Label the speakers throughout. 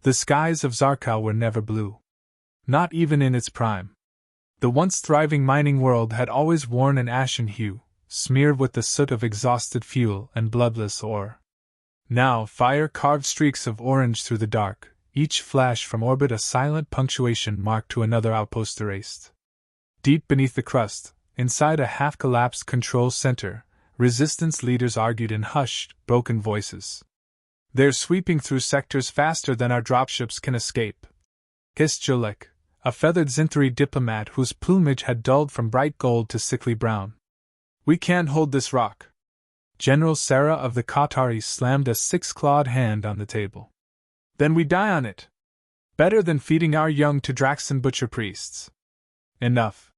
Speaker 1: The skies of Zarkal were never blue. Not even in its prime. The once thriving mining world had always worn an ashen hue, smeared with the soot of exhausted fuel and bloodless ore. Now fire carved streaks of orange through the dark, each flash from orbit a silent punctuation mark to another outpost erased. Deep beneath the crust, inside a half-collapsed control center, resistance leaders argued in hushed, broken voices. "They're sweeping through sectors faster than our dropships can escape," hissed Julek, a feathered Zinthari diplomat whose plumage had dulled from bright gold to sickly brown. "We can't hold this rock." General Sarah of the Qataris slammed a six-clawed hand on the table. "Then we die on it. Better than feeding our young to Draxan butcher priests." "Enough,"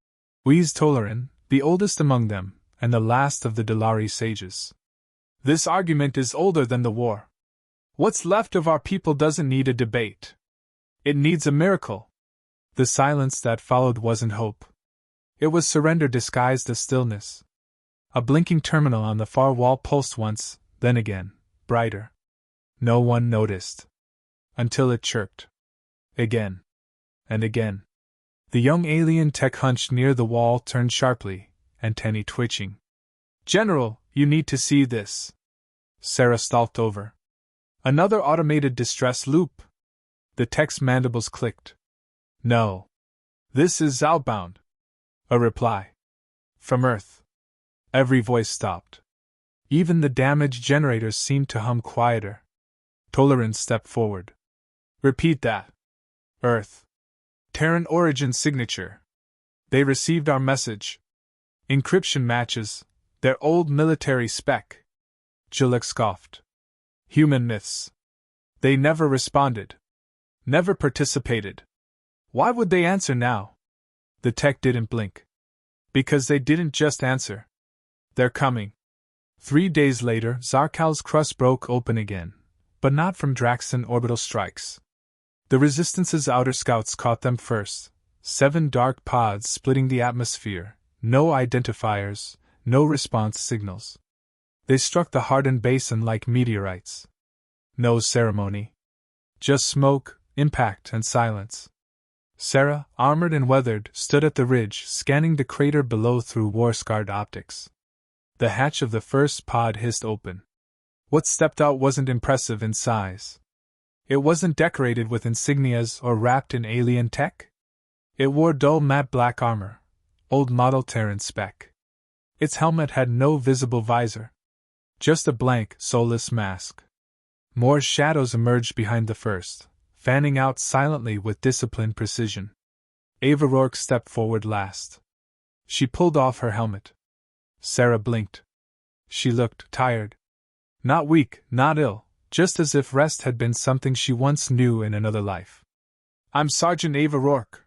Speaker 1: wheezed Toleran, the oldest among them, and the last of the Delari sages. "This argument is older than the war. What's left of our people doesn't need a debate. It needs a miracle." The silence that followed wasn't hope. It was surrender disguised as stillness. A blinking terminal on the far wall pulsed once, then again, brighter. No one noticed. Until it chirped. Again. And again. The young alien tech hunched near the wall turned sharply, antennae twitching. "General, you need to see this." Sarah stalked over. "Another automated distress loop." The tech's mandibles clicked. "No. This is outbound." A reply. "From Earth." Every voice stopped. Even the damaged generators seemed to hum quieter. Toleran stepped forward. "Repeat that." "Earth. Terran origin signature. They received our message. Encryption matches their old military spec." Julek scoffed. "Human myths. They never responded. Never participated. Why would they answer now?" The tech didn't blink. "Because they didn't just answer. They're coming." 3 days later, Zarkal's crust broke open again, but not from Draxan orbital strikes. The Resistance's outer scouts caught them first, 7 dark pods splitting the atmosphere, no identifiers, no response signals. They struck the hardened basin like meteorites. No ceremony. Just smoke, impact, and silence. Sarah, armored and weathered, stood at the ridge, scanning the crater below through war-scarred optics. The hatch of the first pod hissed open. What stepped out wasn't impressive in size. It wasn't decorated with insignias or wrapped in alien tech. It wore dull matte black armor, old model Terran spec. Its helmet had no visible visor. Just a blank, soulless mask. More shadows emerged behind the first, fanning out silently with disciplined precision. Ava Rourke stepped forward last. She pulled off her helmet. Sarah blinked. She looked tired. Not weak, not ill, just as if rest had been something she once knew in another life. "I'm Sergeant Ava Rourke.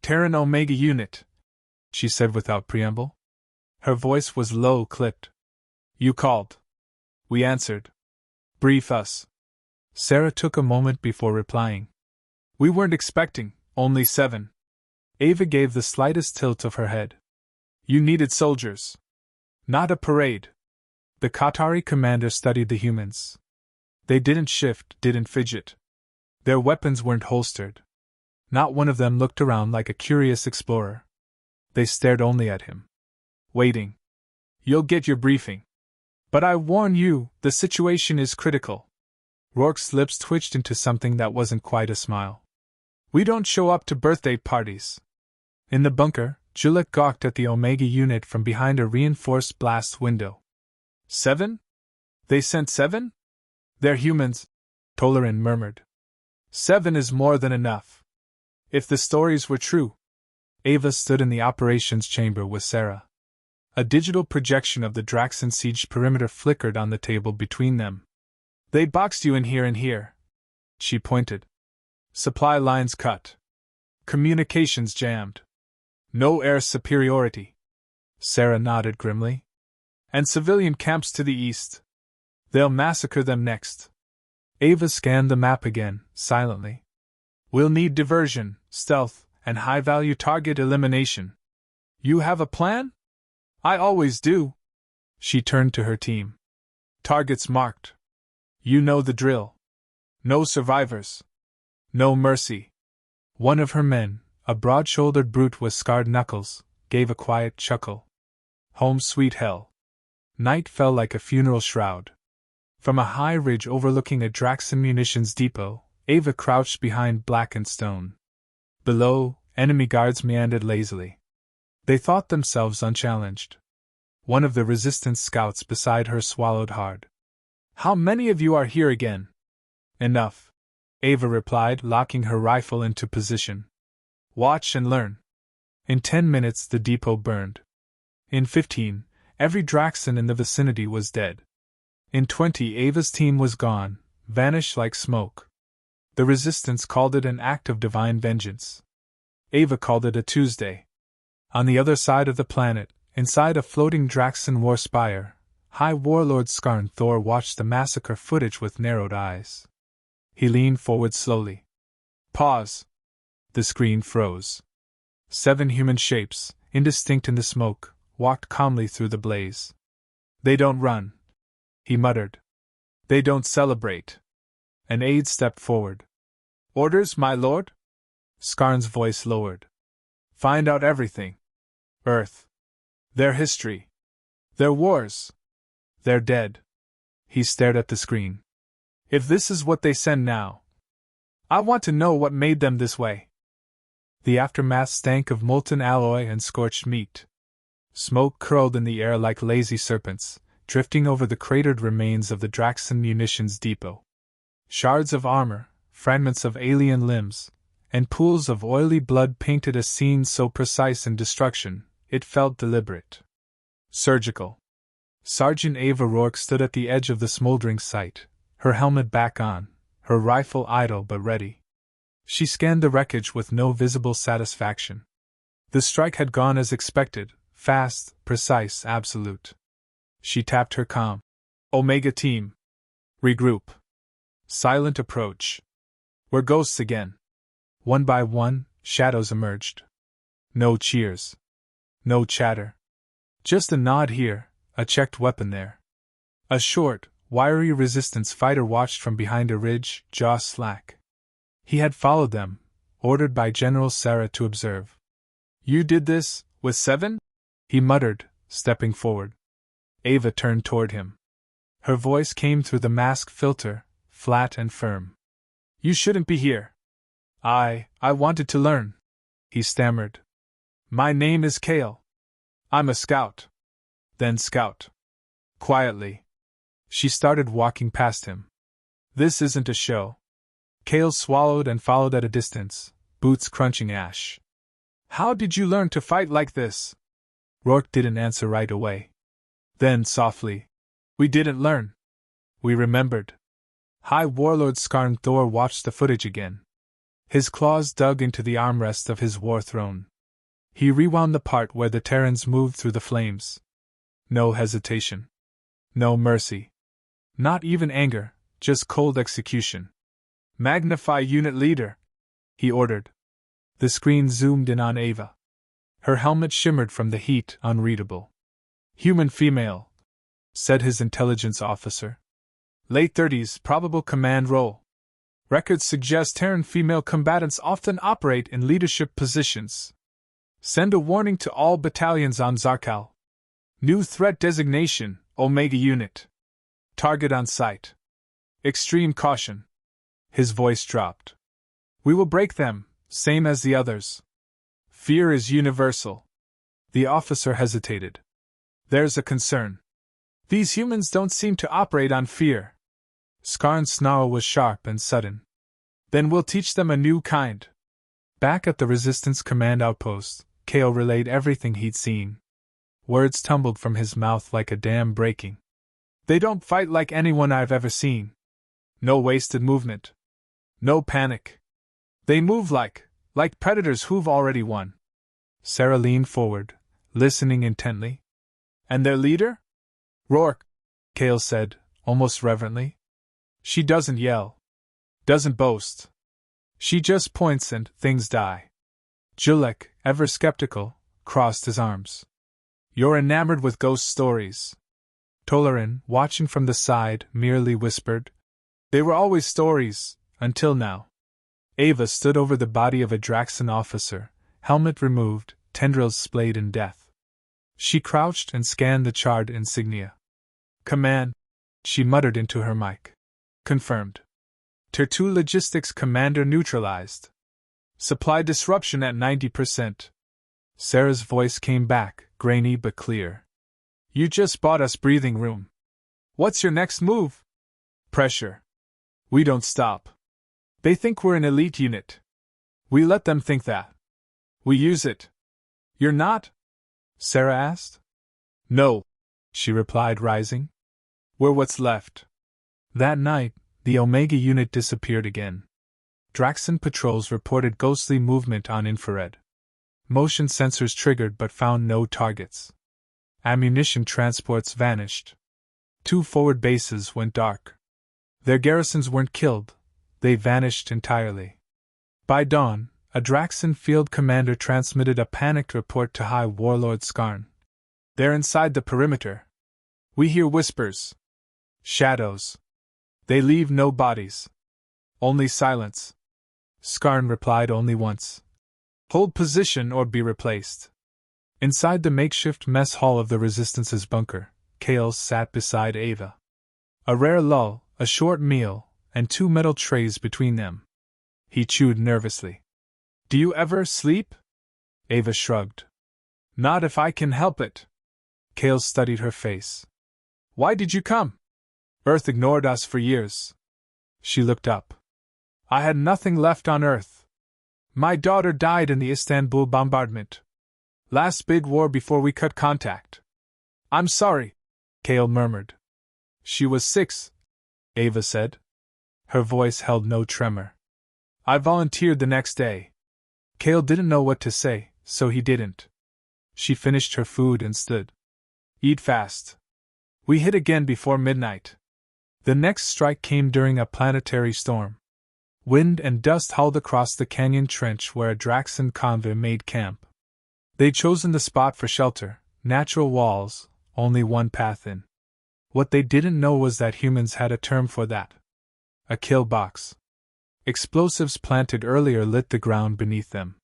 Speaker 1: Terran Omega Unit," she said without preamble. Her voice was low-clipped. "You called." "We answered." "Brief us." Sarah took a moment before replying. "We weren't expecting, only 7. Ava gave the slightest tilt of her head. "You needed soldiers. Not a parade." The Qatari commander studied the humans. They didn't shift, didn't fidget. Their weapons weren't holstered. Not one of them looked around like a curious explorer. They stared only at him. "Waiting. You'll get your briefing. But I warn you, the situation is critical." Rourke's lips twitched into something that wasn't quite a smile. "We don't show up to birthday parties." In the bunker, Julek gawked at the Omega unit from behind a reinforced blast window. 7? They sent 7? "They're humans," Toleran murmured. 7 is more than enough. If the stories were true. Ava stood in the operations chamber with Sarah. A digital projection of the Draxan siege perimeter flickered on the table between them. "They boxed you in here and here." She pointed. "Supply lines cut. Communications jammed. No air superiority." Sarah nodded grimly. "And civilian camps to the east. They'll massacre them next." Ava scanned the map again, silently. "We'll need diversion, stealth, and high-value target elimination. You have a plan?" "I always do." She turned to her team. "Targets marked. You know the drill. No survivors. No mercy. One of her men, a broad-shouldered brute with scarred knuckles, gave a quiet chuckle. Home sweet hell. Night fell like a funeral shroud. From a high ridge overlooking a Draxon munitions depot, Ava crouched behind blackened stone. Below, enemy guards meandered lazily. They thought themselves unchallenged. One of the resistance scouts beside her swallowed hard. How many of you are here again? Enough, Ava replied, locking her rifle into position. Watch and learn. In 10 minutes the depot burned. In 15, every Draxon in the vicinity was dead. In 20, Ava's team was gone, vanished like smoke. The resistance called it an act of divine vengeance. Ava called it a Tuesday. On the other side of the planet, inside a floating Draxon war spire, High Warlord Skarn Thor watched the massacre footage with narrowed eyes. He leaned forward slowly. Pause. The screen froze. 7 human shapes, indistinct in the smoke, walked calmly through the blaze. They don't run, he muttered. They don't celebrate. An aide stepped forward. Orders, my lord? Skarn's voice lowered. Find out everything. Earth. Their history. Their wars. They're dead. He stared at the screen. If this is what they send now, I want to know what made them this way. The aftermath stank of molten alloy and scorched meat. Smoke curled in the air like lazy serpents, drifting over the cratered remains of the Draxon munitions depot. Shards of armor, fragments of alien limbs, and pools of oily blood painted a scene so precise in destruction, it felt deliberate. Surgical. Sergeant Ava Rourke stood at the edge of the smoldering site, her helmet back on, her rifle idle but ready. She scanned the wreckage with no visible satisfaction. The strike had gone as expected, fast, precise, absolute. She tapped her comm. Omega Team. Regroup. Silent approach. We're ghosts again. One by one, shadows emerged. No cheers. No chatter. Just a nod here, a checked weapon there. A short, wiry resistance fighter watched from behind a ridge, jaw slack. He had followed them, ordered by General Sarah to observe. You did this, with 7? He muttered, stepping forward. Ava turned toward him. Her voice came through the mask filter, flat and firm. You shouldn't be here. I wanted to learn, he stammered. My name is Kale. I'm a scout. Then scout. Quietly. She started walking past him. This isn't a show. Kale swallowed and followed at a distance, boots crunching ash. How did you learn to fight like this? Rourke didn't answer right away. Then, softly, we didn't learn. We remembered. High Warlord Skarn Thor watched the footage again. His claws dug into the armrest of his war throne. He rewound the part where the Terrans moved through the flames. No hesitation. No mercy. Not even anger, just cold execution. Magnify unit leader, he ordered. The screen zoomed in on Ava. Her helmet shimmered from the heat, unreadable. Human female, said his intelligence officer. Late 30s, probable command role. Records suggest Terran female combatants often operate in leadership positions. Send a warning to all battalions on Zarkal. New threat designation, Omega Unit. Target on sight. Extreme caution. His voice dropped. We will break them, same as the others. Fear is universal. The officer hesitated. There's a concern. These humans don't seem to operate on fear. Skarn's snarl was sharp and sudden. Then we'll teach them a new kind. Back at the Resistance Command Outpost, Kale relayed everything he'd seen. Words tumbled from his mouth like a dam breaking. They don't fight like anyone I've ever seen. No wasted movement. No panic. They move like predators who've already won. Sarah leaned forward, listening intently. And their leader? Rourke, Kale said, almost reverently. She doesn't yell. Doesn't boast. She just points and things die. Julek, ever skeptical, crossed his arms. You're enamored with ghost stories. Tolarin, watching from the side, merely whispered. They were always stories, until now. Ava stood over the body of a Draxan officer, helmet removed, tendrils splayed in death. She crouched and scanned the charred insignia. Command, she muttered into her mic. Confirmed. Tier 2 Logistics Commander neutralized. Supply disruption at 90%. Sarah's voice came back, grainy but clear. You just bought us breathing room. What's your next move? Pressure. We don't stop. They think we're an elite unit. We let them think that. We use it. You're not? Sarah asked. No, she replied, rising. We're what's left. That night, the Omega unit disappeared again. Draxan patrols reported ghostly movement on infrared. Motion sensors triggered but found no targets. Ammunition transports vanished. 2 forward bases went dark. Their garrisons weren't killed, they vanished entirely. By dawn, a Draxan field commander transmitted a panicked report to High Warlord Skarn. They're inside the perimeter. We hear whispers. Shadows. They leave no bodies. Only silence. Skarn replied only once. Hold position or be replaced. Inside the makeshift mess hall of the Resistance's bunker, Kales sat beside Ava. A rare lull, a short meal, and 2 metal trays between them. He chewed nervously. Do you ever sleep? Ava shrugged. Not if I can help it. Kales studied her face. Why did you come? Earth ignored us for years. She looked up. I had nothing left on Earth. My daughter died in the Istanbul bombardment. Last big war before we cut contact. I'm sorry, Kale murmured. She was 6, Ava said. Her voice held no tremor. I volunteered the next day. Kale didn't know what to say, so he didn't. She finished her food and stood. Eat fast. We hit again before midnight. The next strike came during a planetary storm. Wind and dust howled across the canyon trench where a Draxan convoy made camp. They'd chosen the spot for shelter, natural walls, only one path in. What they didn't know was that humans had a term for that. A kill box. Explosives planted earlier lit the ground beneath them.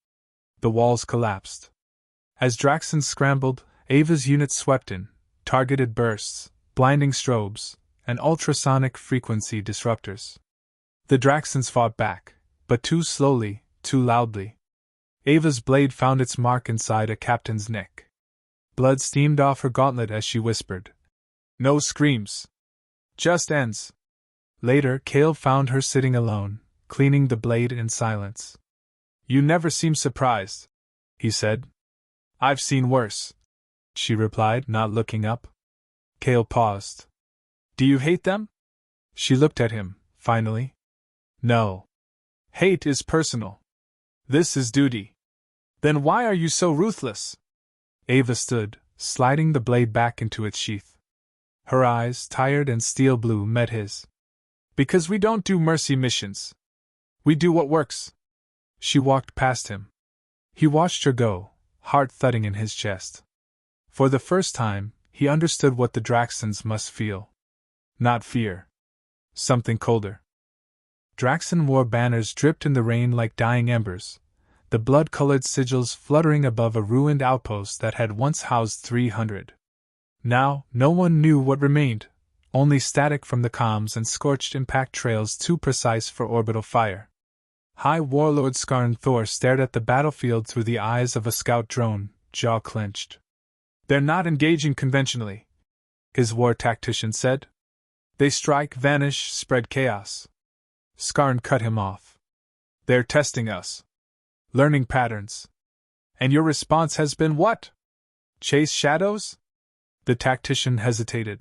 Speaker 1: The walls collapsed. As Draxan scrambled, Ava's unit swept in, targeted bursts, blinding strobes, and ultrasonic frequency disruptors. The Draxans fought back, but too slowly, too loudly. Ava's blade found its mark inside a captain's neck. Blood steamed off her gauntlet as she whispered. No screams. Just ends. Later, Kale found her sitting alone, cleaning the blade in silence. You never seem surprised, he said. I've seen worse, she replied, not looking up. Kale paused. Do you hate them? She looked at him, finally. No. Hate is personal. This is duty. Then why are you so ruthless? Ava stood, sliding the blade back into its sheath. Her eyes, tired and steel blue, met his. Because we don't do mercy missions. We do what works. She walked past him. He watched her go, heart thudding in his chest. For the first time, he understood what the Draxans must feel. Not fear. Something colder. Draxan war banners dripped in the rain like dying embers, the blood-colored sigils fluttering above a ruined outpost that had once housed 300. Now, no one knew what remained, only static from the comms and scorched impact trails too precise for orbital fire. High Warlord Skarn Thor stared at the battlefield through the eyes of a scout drone, jaw clenched. They're not engaging conventionally, his war tactician said. They strike, vanish, spread chaos. Skarn cut him off. They're testing us. Learning patterns. And your response has been what? Chase shadows? The tactician hesitated.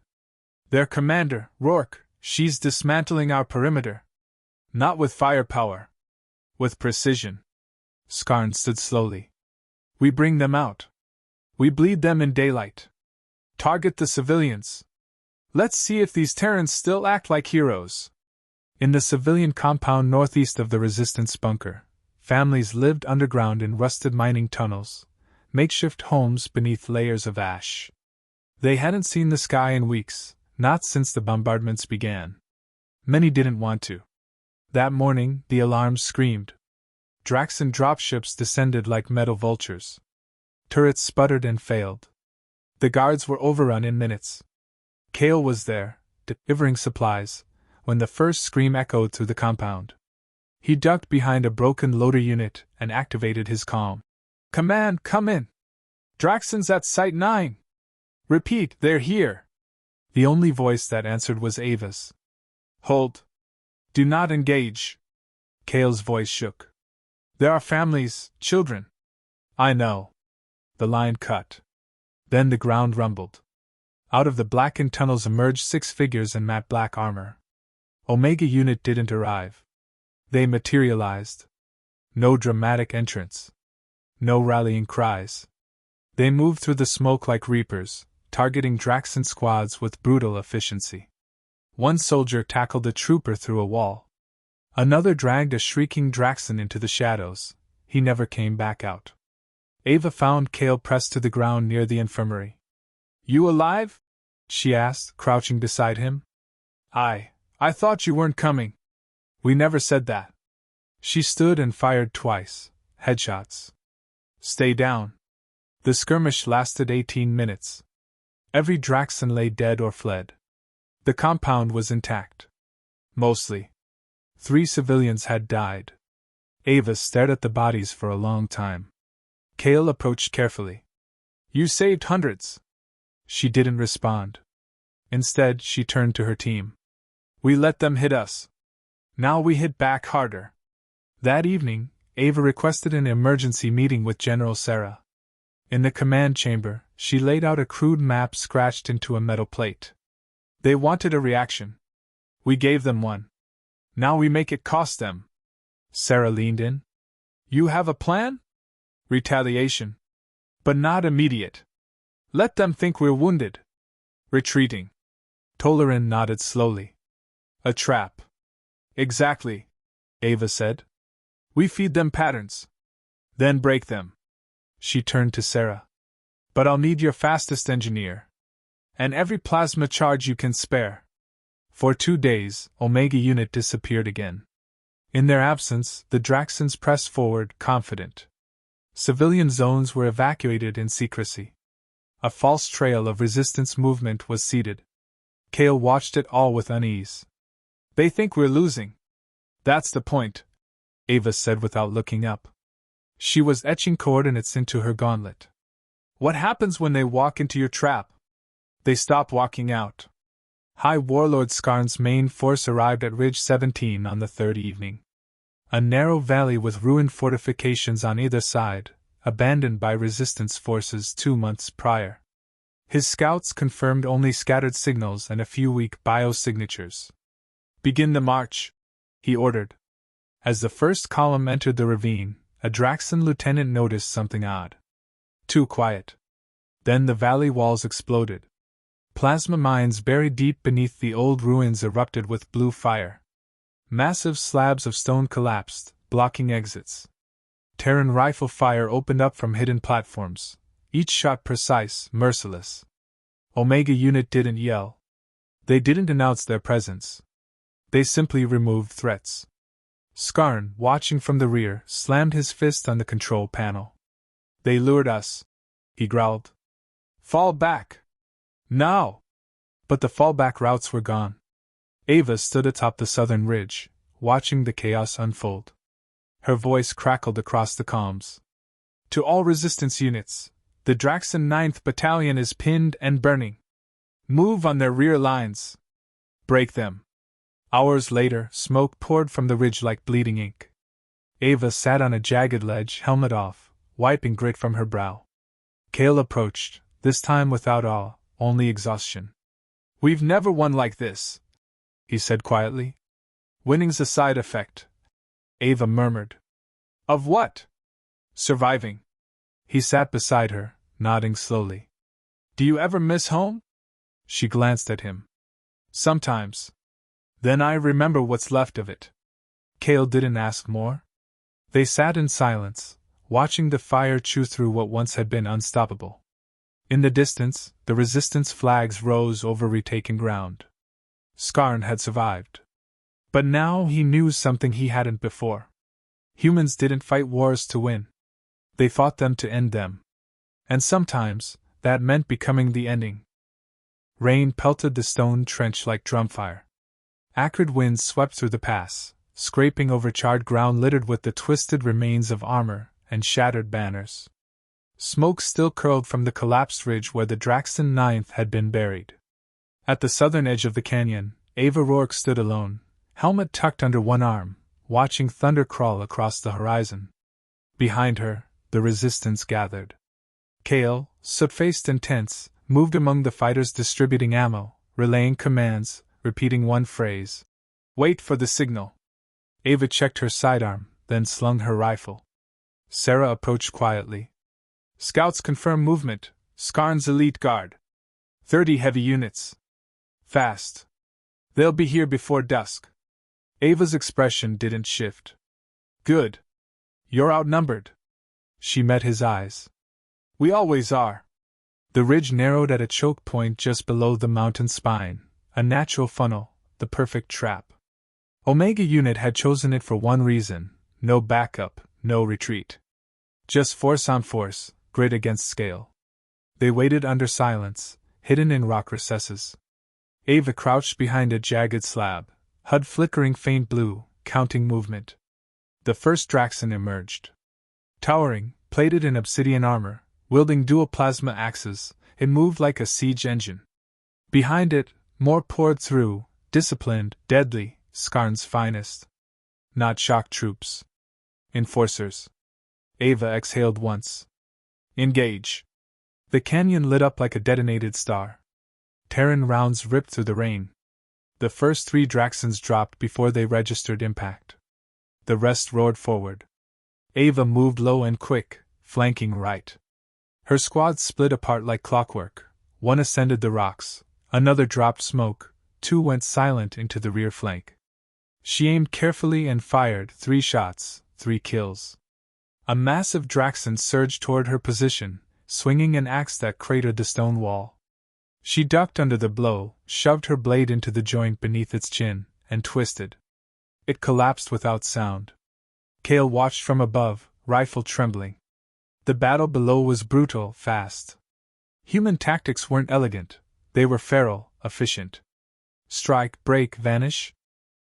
Speaker 1: Their commander, Rourke, she's dismantling our perimeter. Not with firepower. With precision. Skarn stood slowly. We bring them out. We bleed them in daylight. Target the civilians. Let's see if these Terrans still act like heroes. In the civilian compound northeast of the Resistance bunker, families lived underground in rusted mining tunnels, makeshift homes beneath layers of ash. They hadn't seen the sky in weeks, not since the bombardments began. Many didn't want to. That morning, the alarms screamed, Draxan dropships descended like metal vultures. Turrets sputtered and failed. The guards were overrun in minutes. Kale was there, delivering supplies, when the first scream echoed through the compound. He ducked behind a broken loader unit and activated his comm. "Command, come in! Draxan's at Site 9! Repeat, they're here!" The only voice that answered was Ava's. "Hold! Do not engage!" Kale's voice shook. "There are families, children." "I know." The line cut. Then the ground rumbled. Out of the blackened tunnels emerged 6 figures in matte black armor. Omega Unit didn't arrive. They materialized. No dramatic entrance. No rallying cries. They moved through the smoke like reapers, targeting Draxan squads with brutal efficiency. One soldier tackled a trooper through a wall. Another dragged a shrieking Draxan into the shadows. He never came back out. Ava found Kale pressed to the ground near the infirmary. "You alive?" she asked, crouching beside him. I thought you weren't coming." "We never said that." She stood and fired twice, headshots. "Stay down." The skirmish lasted 18 minutes. Every Draxan lay dead or fled. The compound was intact. Mostly. 3 civilians had died. Ava stared at the bodies for a long time. Kale approached carefully. "You saved hundreds." She didn't respond. Instead, she turned to her team. "We let them hit us. Now we hit back harder." That evening, Ava requested an emergency meeting with General Sarah. In the command chamber, she laid out a crude map scratched into a metal plate. They wanted a reaction. We gave them one. Now we make it cost them. Sarah leaned in. "You have a plan?" "Retaliation. But not immediate. Let them think we're wounded. Retreating." Tolarin nodded slowly. "A trap." "Exactly," Ava said. "We feed them patterns. Then break them." She turned to Sarah. "But I'll need your fastest engineer. And every plasma charge you can spare." For 2 days, Omega Unit disappeared again. In their absence, the Draxans pressed forward, confident. Civilian zones were evacuated in secrecy. A false trail of resistance movement was seeded. Kale watched it all with unease. "They think we're losing." "That's the point," Ava said without looking up. She was etching coordinates into her gauntlet. "What happens when they walk into your trap?" "They stop walking out." High Warlord Skarn's main force arrived at Ridge 17 on the 3rd evening. A narrow valley with ruined fortifications on either side, abandoned by resistance forces 2 months prior. His scouts confirmed only scattered signals and a few weak biosignatures. "Begin the march," he ordered. As the first column entered the ravine, a Draxan lieutenant noticed something odd. Too quiet. Then the valley walls exploded. Plasma mines buried deep beneath the old ruins erupted with blue fire. Massive slabs of stone collapsed, blocking exits. Terran rifle fire opened up from hidden platforms, each shot precise, merciless. Omega Unit didn't yell. They didn't announce their presence. They simply removed threats. Skarn, watching from the rear, slammed his fist on the control panel. "They lured us," he growled. "Fall back! Now!" But the fallback routes were gone. Ava stood atop the southern ridge, watching the chaos unfold. Her voice crackled across the comms. "To all resistance units, the Draxan 9th Battalion is pinned and burning. Move on their rear lines. Break them." Hours later, smoke poured from the ridge like bleeding ink. Ava sat on a jagged ledge, helmet off, wiping grit from her brow. Kale approached, this time without awe, only exhaustion. "We've never won like this," he said quietly. "Winning's a side effect," Ava murmured. "Of what?" "Surviving." He sat beside her, nodding slowly. "Do you ever miss home?" She glanced at him. "Sometimes. Then I remember what's left of it." Kale didn't ask more. They sat in silence, watching the fire chew through what once had been unstoppable. In the distance, the resistance flags rose over retaken ground. Skarn had survived. But now he knew something he hadn't before. Humans didn't fight wars to win. They fought them to end them. And sometimes, that meant becoming the ending. Rain pelted the stone trench like drumfire. Acrid winds swept through the pass, scraping over charred ground littered with the twisted remains of armor and shattered banners. Smoke still curled from the collapsed ridge where the Draxon Ninth had been buried. At the southern edge of the canyon, Ava Rourke stood alone, helmet tucked under one arm, watching thunder crawl across the horizon. Behind her, the resistance gathered. Kale, soot-faced and tense, moved among the fighters distributing ammo, relaying commands, repeating one phrase. "Wait for the signal." Ava checked her sidearm, then slung her rifle. Sarah approached quietly. "Scouts confirm movement. Skarn's elite guard. 30 heavy units. Fast. They'll be here before dusk." Ava's expression didn't shift. "Good. You're outnumbered." She met his eyes. "We always are." The ridge narrowed at a choke point just below the mountain spine, a natural funnel, the perfect trap. Omega Unit had chosen it for one reason: no backup, no retreat. Just force on force, grit against scale. They waited under silence, hidden in rock recesses. Ava crouched behind a jagged slab, HUD flickering faint blue, counting movement. The first Draxon emerged. Towering, plated in obsidian armor, wielding dual plasma axes, it moved like a siege engine. Behind it, more poured through, disciplined, deadly, Skarn's finest. Not shock troops. Enforcers. Ava exhaled once. "Engage." The canyon lit up like a detonated star. Terran rounds ripped through the rain. The first 3 Draxons dropped before they registered impact. The rest roared forward. Ava moved low and quick, flanking right. Her squad split apart like clockwork. One ascended the rocks, another dropped smoke, 2 went silent into the rear flank. She aimed carefully and fired 3 shots, 3 kills. A massive Draxon surged toward her position, swinging an axe that cratered the stone wall. She ducked under the blow, shoved her blade into the joint beneath its chin, and twisted. It collapsed without sound. Kale watched from above, rifle trembling. The battle below was brutal, fast. Human tactics weren't elegant, they were feral, efficient. Strike, break, vanish.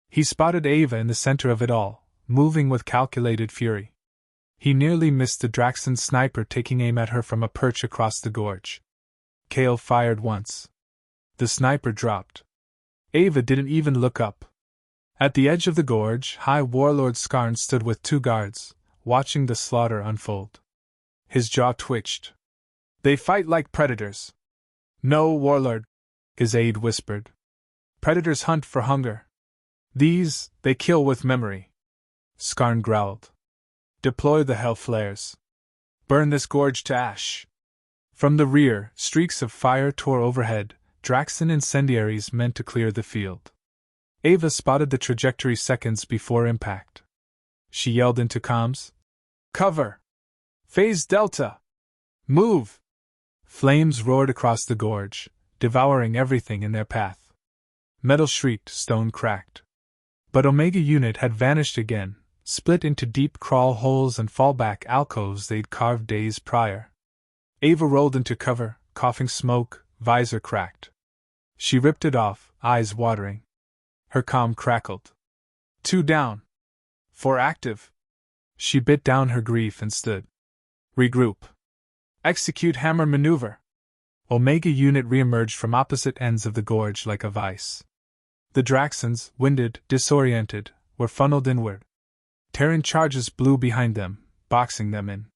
Speaker 1: He spotted Ava in the center of it all, moving with calculated fury. He nearly missed the Draxon sniper taking aim at her from a perch across the gorge. Kale fired once. The sniper dropped. Ava didn't even look up. At the edge of the gorge, High Warlord Skarn stood with 2 guards, watching the slaughter unfold. His jaw twitched. "They fight like predators." "No, Warlord," his aide whispered. "Predators hunt for hunger. These, they kill with memory." Skarn growled. "Deploy the hell flares. Burn this gorge to ash." From the rear, streaks of fire tore overhead, Draxon incendiaries meant to clear the field. Ava spotted the trajectory seconds before impact. She yelled into comms. "Cover! Phase Delta! Move!" Flames roared across the gorge, devouring everything in their path. Metal shrieked, stone cracked. But Omega Unit had vanished again, split into deep crawl holes and fallback alcoves they'd carved days prior. Ava rolled into cover, coughing smoke, visor cracked. She ripped it off, eyes watering. Her comm crackled. 2 down. 4 active. She bit down her grief and stood. "Regroup. Execute hammer maneuver." Omega Unit reemerged from opposite ends of the gorge like a vice. The Draxons, winded, disoriented, were funneled inward. Terran charges blew behind them, boxing them in.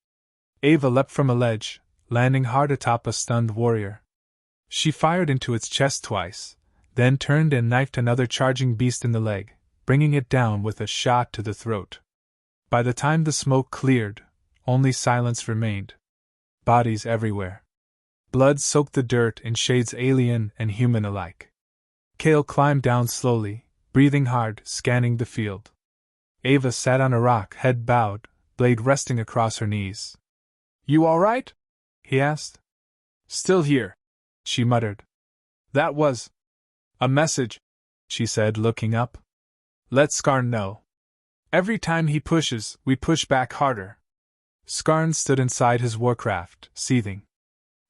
Speaker 1: Ava leapt from a ledge, landing hard atop a stunned warrior. She fired into its chest twice, then turned and knifed another charging beast in the leg, bringing it down with a shot to the throat. By the time the smoke cleared, only silence remained. Bodies everywhere. Blood soaked the dirt in shades alien and human alike. Kale climbed down slowly, breathing hard, scanning the field. Ava sat on a rock, head bowed, blade resting across her knees. "You all right?" he asked. "Still here," she muttered. "That was a message," she said, looking up. "Let Skarn know." Every time he pushes, we push back harder. Skarn stood inside his warcraft, seething.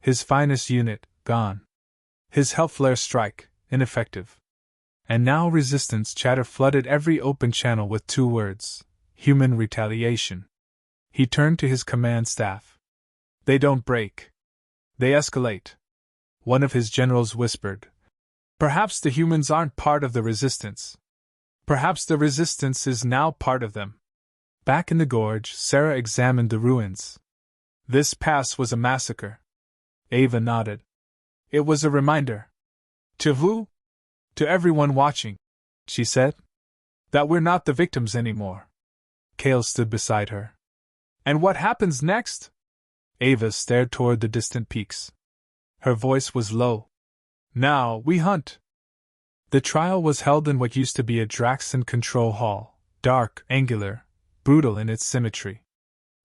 Speaker 1: His finest unit, gone. His health flare strike, ineffective. And now resistance chatter flooded every open channel with two words: human retaliation. He turned to his command staff. They don't break. They escalate. One of his generals whispered. Perhaps the humans aren't part of the resistance. Perhaps the resistance is now part of them. Back in the gorge, Sarah examined the ruins. This pass was a massacre. Ava nodded. It was a reminder. To who? To everyone watching, she said. That we're not the victims anymore. Kale stood beside her. And what happens next? Ava stared toward the distant peaks. Her voice was low. Now we hunt. The trial was held in what used to be a Draxan control hall, dark, angular, brutal in its symmetry.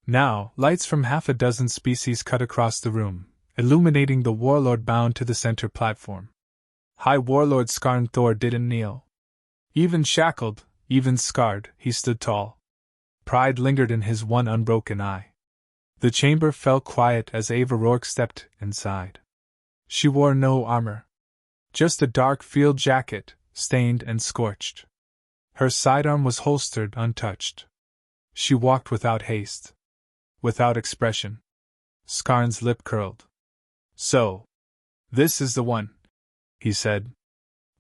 Speaker 1: Now, lights from half a dozen species cut across the room, illuminating the warlord bound to the center platform. High Warlord Skarn Thor didn't kneel. Even shackled, even scarred, he stood tall. Pride lingered in his one unbroken eye. The chamber fell quiet as Ava Rourke stepped inside. She wore no armor. Just a dark field jacket, stained and scorched. Her sidearm was holstered untouched. She walked without haste. Without expression. Skarn's lip curled. So. This is the one, he said.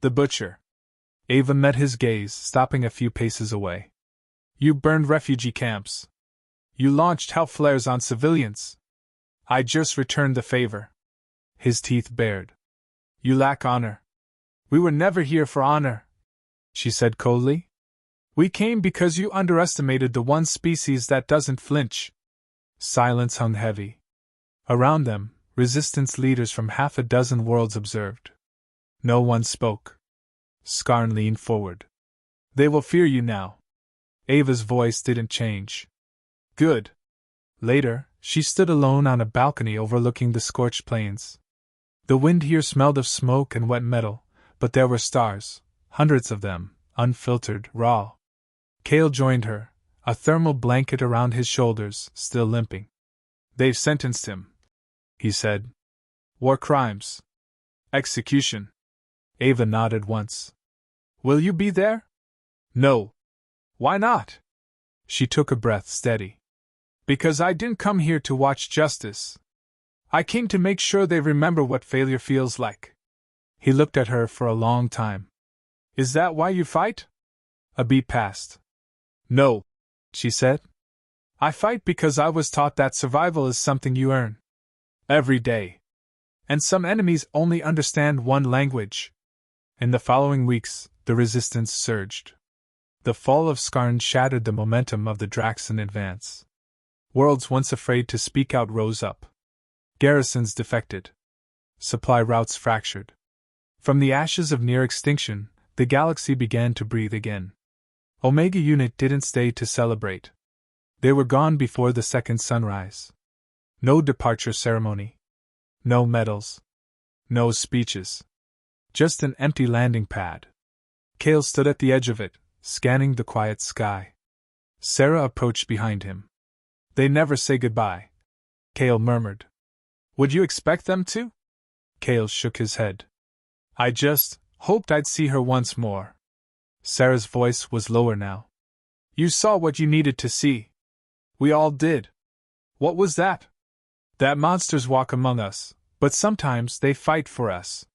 Speaker 1: The butcher. Ava met his gaze, stopping a few paces away. You burned refugee camps. You launched hell flares on civilians. I just returned the favor. His teeth bared. You lack honor. We were never here for honor, she said coldly. We came because you underestimated the one species that doesn't flinch. Silence hung heavy. Around them, resistance leaders from half a dozen worlds observed. No one spoke. Skarn leaned forward. They will fear you now. Ava's voice didn't change. Good. Later, she stood alone on a balcony overlooking the scorched plains. The wind here smelled of smoke and wet metal, but there were stars, hundreds of them, unfiltered, raw. Kale joined her, a thermal blanket around his shoulders, still limping. They've sentenced him, he said. War crimes. Execution. Ava nodded once. Will you be there? No. Why not? She took a breath, steady. Because I didn't come here to watch justice. I came to make sure they remember what failure feels like. He looked at her for a long time. Is that why you fight? A beat passed. No, she said. I fight because I was taught that survival is something you earn. Every day. And some enemies only understand one language. In the following weeks, the resistance surged. The fall of Skarn shattered the momentum of the Draxan advance. Worlds once afraid to speak out rose up. Garrisons defected. Supply routes fractured. From the ashes of near extinction, the galaxy began to breathe again. Omega Unit didn't stay to celebrate. They were gone before the second sunrise. No departure ceremony. No medals. No speeches. Just an empty landing pad. Kale stood at the edge of it, scanning the quiet sky. Sarah approached behind him. They never say goodbye, Kale murmured. Would you expect them to? Kale shook his head. I just hoped I'd see her once more. Sarah's voice was lower now. You saw what you needed to see. We all did. What was that? That monsters walk among us, but sometimes they fight for us.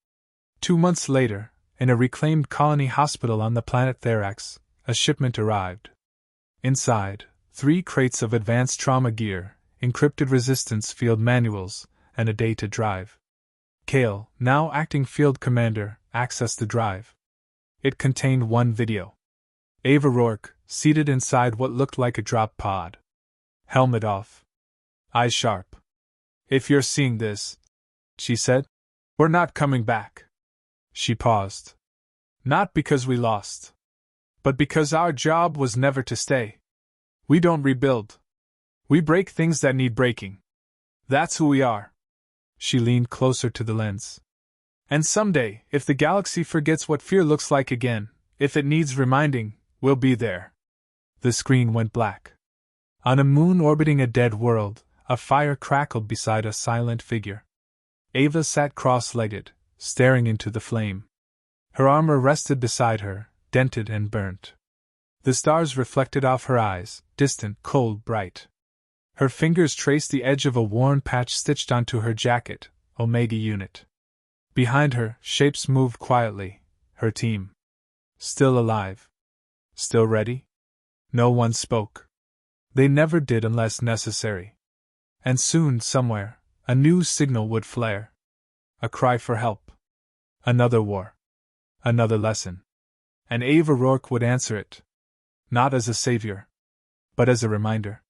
Speaker 1: 2 months later, in a reclaimed colony hospital on the planet Therax, a shipment arrived. Inside, 3 crates of advanced trauma gear, encrypted resistance field manuals, and a day to drive. Kale, now acting field commander, accessed the drive. It contained one video. Ava Rourke, seated inside what looked like a drop pod. Helmet off. Eyes sharp. If you're seeing this, she said, we're not coming back. She paused. Not because we lost. But because our job was never to stay. We don't rebuild. We break things that need breaking. That's who we are. She leaned closer to the lens. And someday, if the galaxy forgets what fear looks like again, if it needs reminding, we'll be there. The screen went black. On a moon orbiting a dead world, a fire crackled beside a silent figure. Ava sat cross-legged, staring into the flame. Her armor rested beside her, dented and burnt. The stars reflected off her eyes, distant, cold, bright. Her fingers traced the edge of a worn patch stitched onto her jacket, Omega Unit. Behind her, shapes moved quietly, her team. Still alive. Still ready? No one spoke. They never did unless necessary. And soon, somewhere, a new signal would flare. A cry for help. Another war. Another lesson. And Ava Rourke would answer it. Not as a savior, but as a reminder.